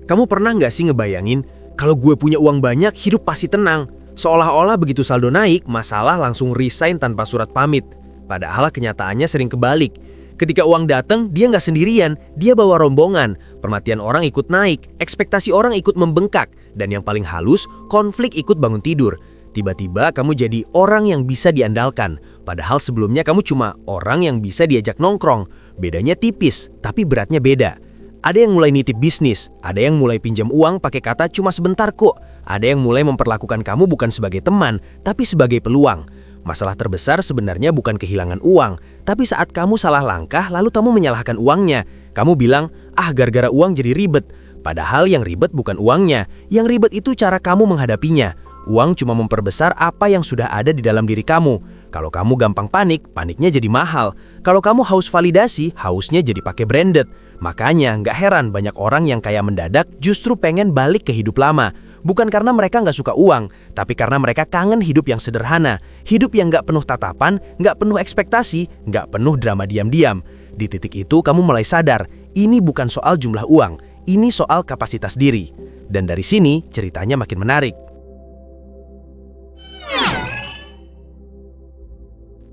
Kamu pernah nggak sih ngebayangin, kalau gue punya uang banyak, hidup pasti tenang. Seolah-olah begitu saldo naik, masalah langsung resign tanpa surat pamit. Padahal kenyataannya sering kebalik. Ketika uang datang, dia nggak sendirian, dia bawa rombongan. Perhatian orang ikut naik, ekspektasi orang ikut membengkak. Dan yang paling halus, konflik ikut bangun tidur. Tiba-tiba kamu jadi orang yang bisa diandalkan. Padahal sebelumnya kamu cuma orang yang bisa diajak nongkrong. Bedanya tipis, tapi beratnya beda. Ada yang mulai nitip bisnis, ada yang mulai pinjam uang pakai kata cuma sebentar kok. Ada yang mulai memperlakukan kamu bukan sebagai teman, tapi sebagai peluang. Masalah terbesar sebenarnya bukan kehilangan uang, tapi saat kamu salah langkah lalu kamu menyalahkan uangnya. Kamu bilang, gara-gara uang jadi ribet. Padahal yang ribet bukan uangnya, yang ribet itu cara kamu menghadapinya. Uang cuma memperbesar apa yang sudah ada di dalam diri kamu. Kalau kamu gampang panik, paniknya jadi mahal. Kalau kamu haus validasi, hausnya jadi pakai branded. Makanya nggak heran banyak orang yang kaya mendadak justru pengen balik ke hidup lama. Bukan karena mereka nggak suka uang, tapi karena mereka kangen hidup yang sederhana. Hidup yang nggak penuh tatapan, nggak penuh ekspektasi, nggak penuh drama diam-diam. Di titik itu kamu mulai sadar, ini bukan soal jumlah uang, ini soal kapasitas diri. Dan dari sini ceritanya makin menarik.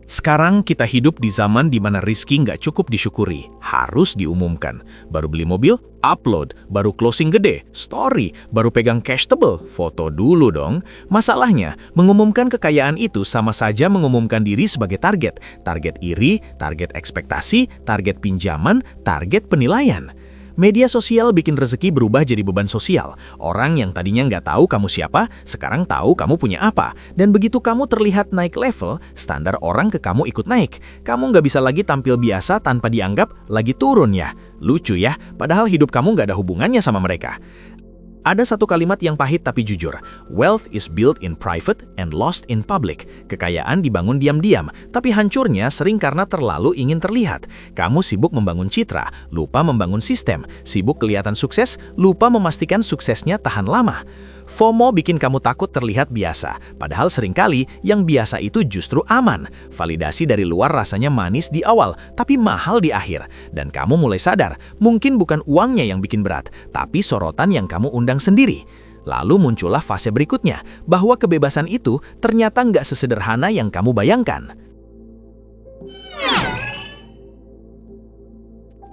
Sekarang kita hidup di zaman di mana rizki nggak cukup disyukuri, harus diumumkan. Baru beli mobil, upload. Baru closing gede, story. Baru pegang cash tebel, foto dulu dong. Masalahnya, mengumumkan kekayaan itu sama saja mengumumkan diri sebagai target. Target iri, target ekspektasi, target pinjaman, target penilaian. Media sosial bikin rezeki berubah jadi beban sosial. Orang yang tadinya nggak tahu kamu siapa, sekarang tahu kamu punya apa. Dan begitu kamu terlihat naik level, standar orang ke kamu ikut naik. Kamu nggak bisa lagi tampil biasa tanpa dianggap lagi turun ya. Lucu ya, padahal hidup kamu nggak ada hubungannya sama mereka. Ada satu kalimat yang pahit tapi jujur. Wealth is built in private and lost in public. Kekayaan dibangun diam-diam, tapi hancurnya sering karena terlalu ingin terlihat. Kamu sibuk membangun citra, lupa membangun sistem. Sibuk kelihatan sukses, lupa memastikan suksesnya tahan lama. FOMO bikin kamu takut terlihat biasa, padahal seringkali yang biasa itu justru aman. Validasi dari luar rasanya manis di awal, tapi mahal di akhir. Dan kamu mulai sadar, mungkin bukan uangnya yang bikin berat, tapi sorotan yang kamu undang sendiri. Lalu muncullah fase berikutnya, bahwa kebebasan itu ternyata nggak sesederhana yang kamu bayangkan.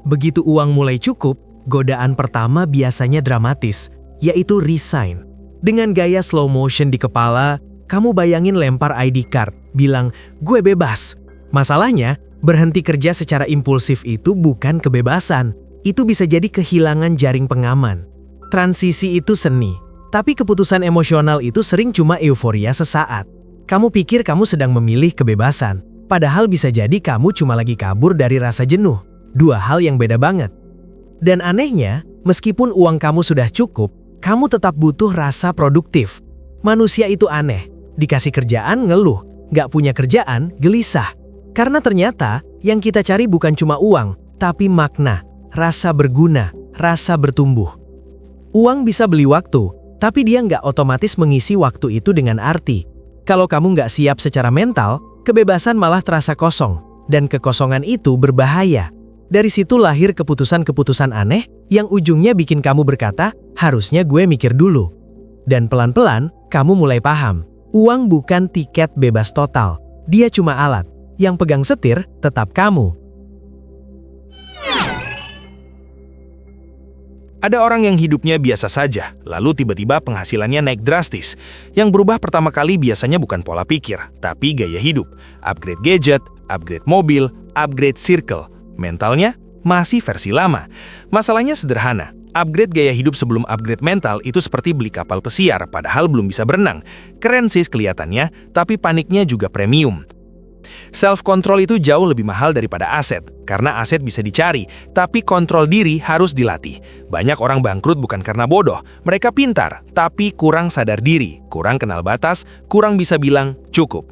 Begitu uang mulai cukup, godaan pertama biasanya dramatis, yaitu resign. Dengan gaya slow motion di kepala, kamu bayangin lempar ID card, bilang, gue bebas. Masalahnya, berhenti kerja secara impulsif itu bukan kebebasan. Itu bisa jadi kehilangan jaring pengaman. Transisi itu seni, tapi keputusan emosional itu sering cuma euforia sesaat. Kamu pikir kamu sedang memilih kebebasan, padahal bisa jadi kamu cuma lagi kabur dari rasa jenuh. Dua hal yang beda banget. Dan anehnya, meskipun uang kamu sudah cukup, kamu tetap butuh rasa produktif. Manusia itu aneh. Dikasih kerjaan ngeluh, nggak punya kerjaan gelisah. Karena ternyata yang kita cari bukan cuma uang, tapi makna, rasa berguna, rasa bertumbuh. Uang bisa beli waktu, tapi dia nggak otomatis mengisi waktu itu dengan arti. Kalau kamu nggak siap secara mental, kebebasan malah terasa kosong. Dan kekosongan itu berbahaya. Dari situ lahir keputusan-keputusan aneh yang ujungnya bikin kamu berkata, harusnya gue mikir dulu. Dan pelan-pelan, kamu mulai paham. Uang bukan tiket bebas total. Dia cuma alat. Yang pegang setir tetap kamu. Ada orang yang hidupnya biasa saja, lalu tiba-tiba penghasilannya naik drastis. Yang berubah pertama kali biasanya bukan pola pikir, tapi gaya hidup. Upgrade gadget, upgrade mobil, upgrade circle. Mentalnya masih versi lama. Masalahnya sederhana. Upgrade gaya hidup sebelum upgrade mental itu seperti beli kapal pesiar padahal belum bisa berenang. Keren sih kelihatannya, tapi paniknya juga premium. Self-control itu jauh lebih mahal daripada aset, karena aset bisa dicari, tapi kontrol diri harus dilatih. Banyak orang bangkrut bukan karena bodoh, mereka pintar, tapi kurang sadar diri, kurang kenal batas, kurang bisa bilang cukup.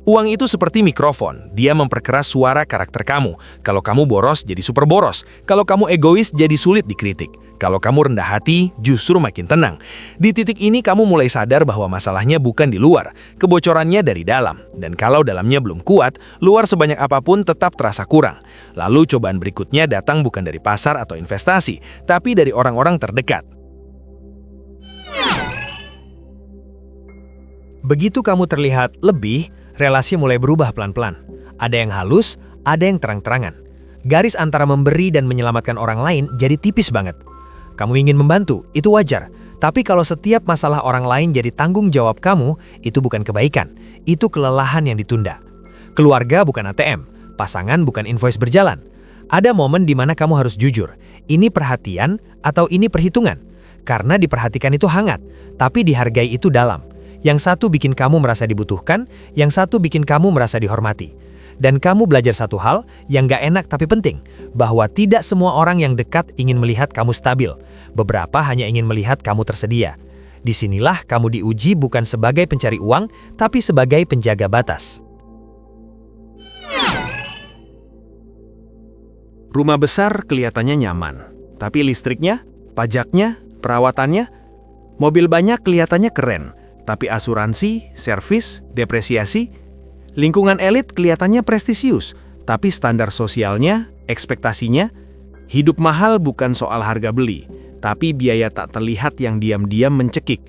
Uang itu seperti mikrofon, dia memperkeras suara karakter kamu. Kalau kamu boros, jadi super boros. Kalau kamu egois, jadi sulit dikritik. Kalau kamu rendah hati, justru makin tenang. Di titik ini kamu mulai sadar bahwa masalahnya bukan di luar, kebocorannya dari dalam. Dan kalau dalamnya belum kuat, luar sebanyak apapun tetap terasa kurang. Lalu cobaan berikutnya datang bukan dari pasar atau investasi, tapi dari orang-orang terdekat. Begitu kamu terlihat lebih, relasi mulai berubah pelan-pelan. Ada yang halus, ada yang terang-terangan. Garis antara memberi dan menyelamatkan orang lain jadi tipis banget. Kamu ingin membantu, itu wajar. Tapi kalau setiap masalah orang lain jadi tanggung jawab kamu, itu bukan kebaikan. Itu kelelahan yang ditunda. Keluarga bukan ATM, pasangan bukan invoice berjalan. Ada momen di mana kamu harus jujur. Ini perhatian atau ini perhitungan? Karena diperhatikan itu hangat, tapi dihargai itu dalam. Yang satu bikin kamu merasa dibutuhkan, yang satu bikin kamu merasa dihormati. Dan kamu belajar satu hal yang gak enak tapi penting, bahwa tidak semua orang yang dekat ingin melihat kamu stabil. Beberapa hanya ingin melihat kamu tersedia. Disinilah kamu diuji bukan sebagai pencari uang, tapi sebagai penjaga batas. Rumah besar kelihatannya nyaman, tapi listriknya, pajaknya, perawatannya, mobil banyak kelihatannya keren, tapi asuransi, servis, depresiasi, lingkungan elit kelihatannya prestisius, tapi standar sosialnya, ekspektasinya, hidup mahal bukan soal harga beli, tapi biaya tak terlihat yang diam-diam mencekik.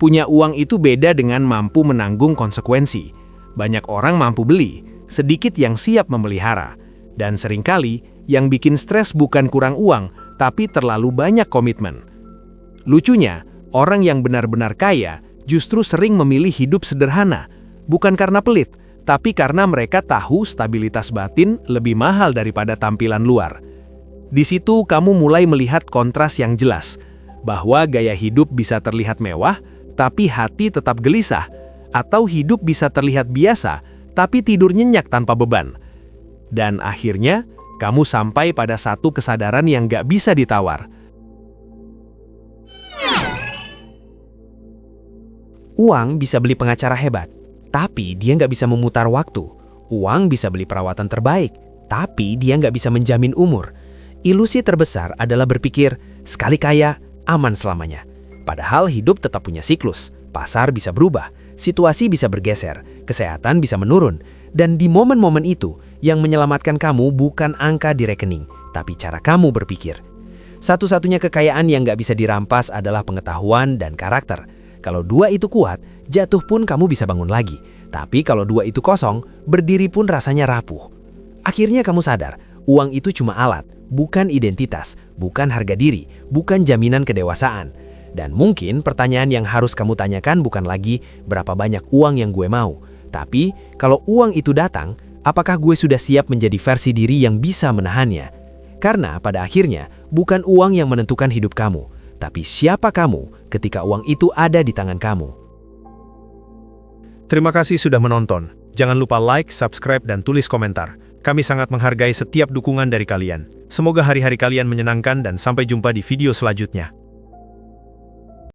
Punya uang itu beda dengan mampu menanggung konsekuensi. Banyak orang mampu beli, sedikit yang siap memelihara. Dan seringkali, yang bikin stres bukan kurang uang, tapi terlalu banyak komitmen. Lucunya, orang yang benar-benar kaya justru sering memilih hidup sederhana, bukan karena pelit, tapi karena mereka tahu stabilitas batin lebih mahal daripada tampilan luar. Di situ kamu mulai melihat kontras yang jelas, bahwa gaya hidup bisa terlihat mewah, tapi hati tetap gelisah, atau hidup bisa terlihat biasa, tapi tidur nyenyak tanpa beban. Dan akhirnya, kamu sampai pada satu kesadaran yang gak bisa ditawar. Uang bisa beli pengacara hebat, tapi dia nggak bisa memutar waktu. Uang bisa beli perawatan terbaik, tapi dia nggak bisa menjamin umur. Ilusi terbesar adalah berpikir, sekali kaya, aman selamanya. Padahal hidup tetap punya siklus, pasar bisa berubah, situasi bisa bergeser, kesehatan bisa menurun. Dan di momen-momen itu, yang menyelamatkan kamu bukan angka di rekening, tapi cara kamu berpikir. Satu-satunya kekayaan yang nggak bisa dirampas adalah pengetahuan dan karakter. Kalau dua itu kuat, jatuh pun kamu bisa bangun lagi. Tapi kalau dua itu kosong, berdiri pun rasanya rapuh. Akhirnya kamu sadar, uang itu cuma alat, bukan identitas, bukan harga diri, bukan jaminan kedewasaan. Dan mungkin pertanyaan yang harus kamu tanyakan bukan lagi berapa banyak uang yang gue mau. Tapi, kalau uang itu datang, apakah gue sudah siap menjadi versi diri yang bisa menahannya? Karena pada akhirnya, bukan uang yang menentukan hidup kamu, tapi siapa kamu ketika uang itu ada di tangan kamu. Terima kasih sudah menonton. Jangan lupa like, subscribe, dan tulis komentar. Kami sangat menghargai setiap dukungan dari kalian. Semoga hari-hari kalian menyenangkan dan sampai jumpa di video selanjutnya.